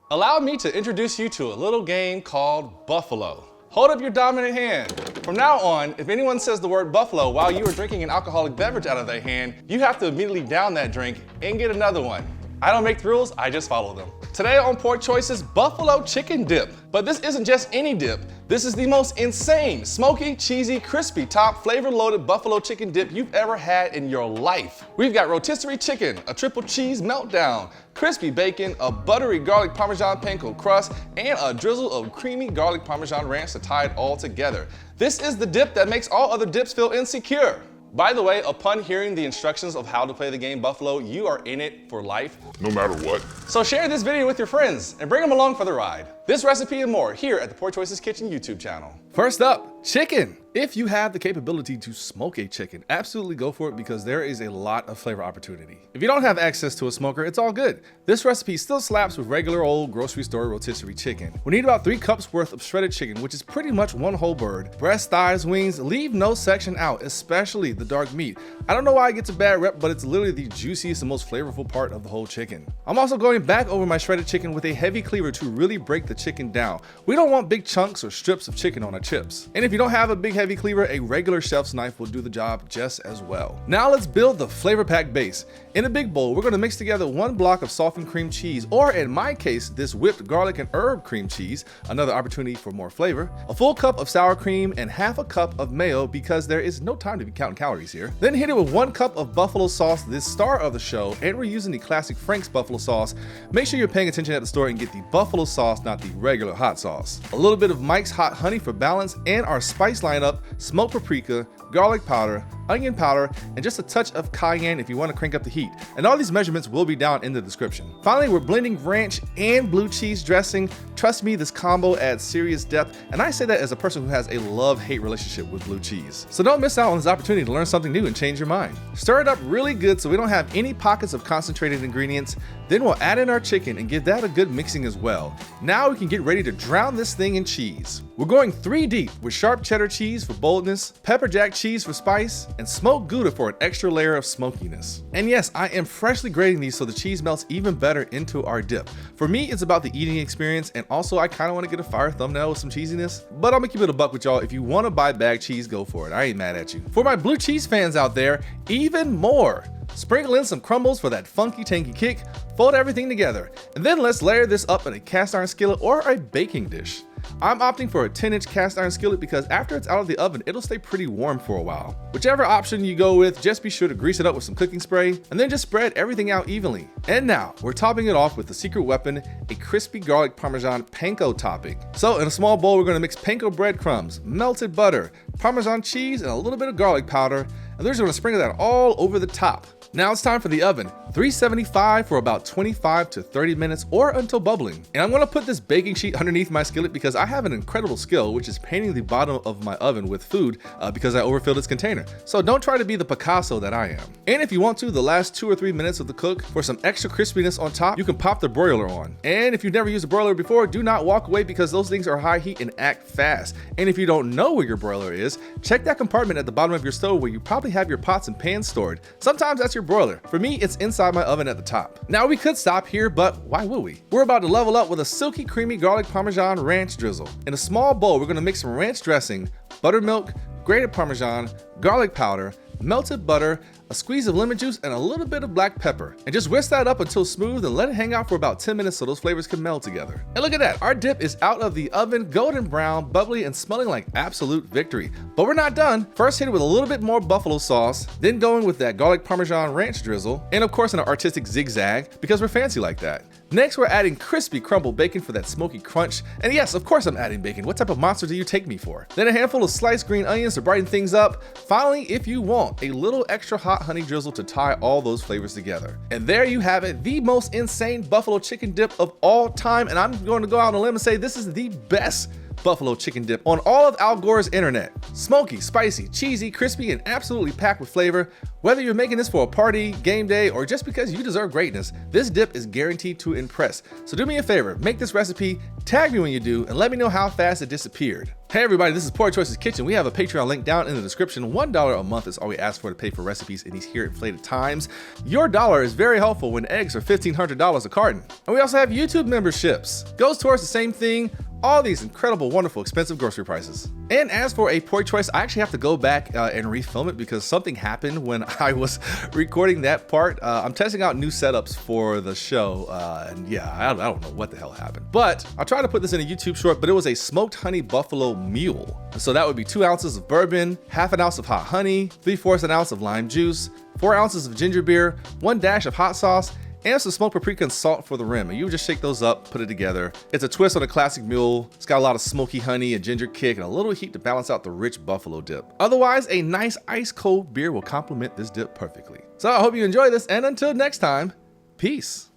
Allow me to introduce you to a little game called Buffalo. Hold up your dominant hand. From now on, if anyone says the word buffalo while you are drinking an alcoholic beverage out of their hand, you have to immediately down that drink and get another one. I don't make the rules, I just follow them. Today on Pork Choices, buffalo chicken dip. But this isn't just any dip. This is the most insane, smoky, cheesy, crispy top, flavor-loaded buffalo chicken dip you've ever had in your life. We've got rotisserie chicken, a triple cheese meltdown, crispy bacon, a buttery garlic parmesan panko crust, and a drizzle of creamy garlic parmesan ranch to tie it all together. This is the dip that makes all other dips feel insecure. By the way, upon hearing the instructions of how to play the game Buffalo, you are in it for life. No matter what. So share this video with your friends and bring them along for the ride. This recipe and more here at the Pork Choices Kitchen YouTube channel. First up, chicken. If you have the capability to smoke a chicken, absolutely go for it because there is a lot of flavor opportunity. If you don't have access to a smoker, it's all good. This recipe still slaps with regular old grocery store rotisserie chicken. We need about 3 cups worth of shredded chicken, which is pretty much one whole bird. Breast, thighs, wings, leave no section out, especially the dark meat. I don't know why it gets a bad rep, but it's literally the juiciest and most flavorful part of the whole chicken. I'm also going back over my shredded chicken with a heavy cleaver to really break the chicken down. We don't want big chunks or strips of chicken on our chips. And if you don't have a big heavy cleaver, a regular chef's knife will do the job just as well. Now let's build the flavor pack base. In a big bowl, we're going to mix together 1 block of softened cream cheese, or in my case, this whipped garlic and herb cream cheese, another opportunity for more flavor, a full cup of sour cream, and half a cup of mayo because there is no time to be counting calories here. Then hit it with 1 cup of buffalo sauce, this star of the show, and we're using the classic Frank's buffalo sauce. Make sure you're paying attention at the store and get the buffalo sauce, not the regular hot sauce. A little bit of Mike's hot honey for balance, and our spice lineup: smoked paprika, garlic powder, onion powder, and just a touch of cayenne if you want to crank up the heat. And all these measurements will be down in the description. Finally, we're blending ranch and blue cheese dressing. Trust me, this combo adds serious depth, and I say that as a person who has a love-hate relationship with blue cheese. So don't miss out on this opportunity to learn something new and change your mind. Stir it up really good so we don't have any pockets of concentrated ingredients. Then we'll add in our chicken and give that a good mixing as well. Now we can get ready to drown this thing in cheese. We're going 3 deep with sharp cheddar cheese for boldness, pepper jack cheese for spice, and smoked Gouda for an extra layer of smokiness. And yes, I am freshly grating these so the cheese melts even better into our dip. For me, it's about the eating experience, and also I kind of want to get a fire thumbnail with some cheesiness, but I'm gonna keep it a buck with y'all. If you want to buy bagged cheese, go for it. I ain't mad at you. For my blue cheese fans out there, even more. Sprinkle in some crumbles for that funky tangy kick, fold everything together, and then let's layer this up in a cast iron skillet or a baking dish. I'm opting for a 10-inch cast iron skillet because after it's out of the oven, it'll stay pretty warm for a while. Whichever option you go with, just be sure to grease it up with some cooking spray and then just spread everything out evenly. And now, we're topping it off with the secret weapon, a crispy garlic parmesan panko topping. So in a small bowl, we're gonna mix panko breadcrumbs, melted butter, parmesan cheese, and a little bit of garlic powder, and we're just gonna sprinkle that all over the top. Now it's time for the oven, 375 for about 25 to 30 minutes or until bubbling. And I'm gonna put this baking sheet underneath my skillet because I have an incredible skill, which is painting the bottom of my oven with food because I overfilled its container. So don't try to be the Picasso that I am. And if you want to, the last 2 or 3 minutes of the cook, for some extra crispiness on top, you can pop the broiler on. And if you've never used a broiler before, do not walk away because those things are high heat and act fast. And if you don't know where your broiler is, check that compartment at the bottom of your stove where you probably have your pots and pans stored. Sometimes that's your broiler. For me, it's inside my oven at the top. Now we could stop here, but why would we? We're about to level up with a silky, creamy garlic parmesan ranch drizzle. In a small bowl, we're gonna mix some ranch dressing, buttermilk, grated parmesan, garlic powder, melted butter, a squeeze of lemon juice, and a little bit of black pepper. And just whisk that up until smooth and let it hang out for about 10 minutes so those flavors can meld together. And look at that, our dip is out of the oven, golden brown, bubbly, and smelling like absolute victory. But we're not done. First hit it with a little bit more buffalo sauce, then going with that garlic parmesan ranch drizzle, and of course an artistic zigzag because we're fancy like that. Next, we're adding crispy crumbled bacon for that smoky crunch. And yes, of course I'm adding bacon. What type of monster do you take me for? Then a handful of sliced green onions to brighten things up. Finally, if you want, a little extra hot honey drizzle to tie all those flavors together. And there you have it, the most insane buffalo chicken dip of all time. And I'm going to go out on a limb and say this is the best buffalo chicken dip on all of Al Gore's internet. Smoky, spicy, cheesy, crispy, and absolutely packed with flavor. Whether you're making this for a party, game day, or just because you deserve greatness, this dip is guaranteed to impress. So do me a favor, make this recipe, tag me when you do, and let me know how fast it disappeared. Hey everybody, this is Poor Choices Kitchen. We have a Patreon link down in the description. $1 a month is all we ask for to pay for recipes in these here inflated times. Your dollar is very helpful when eggs are $1,500 a carton. And we also have YouTube memberships. Goes towards the same thing, all these incredible, wonderful, expensive grocery prices. And as for a Poor Choice, I actually have to go back and refilm it because something happened when I was recording that part. I'm testing out new setups for the show, and yeah, I don't know what the hell happened. But I'll try to put this in a YouTube short, but it was a smoked honey buffalo mule. So that would be 2 ounces of bourbon, half an ounce of hot honey, 3/4 an ounce of lime juice, 4 ounces of ginger beer, 1 dash of hot sauce, and some smoked paprika and salt for the rim. And you just shake those up, put it together. It's a twist on a classic mule. It's got a lot of smoky honey, a ginger kick, and a little heat to balance out the rich buffalo dip. Otherwise, a nice ice cold beer will complement this dip perfectly. So I hope you enjoy this, and until next time, peace.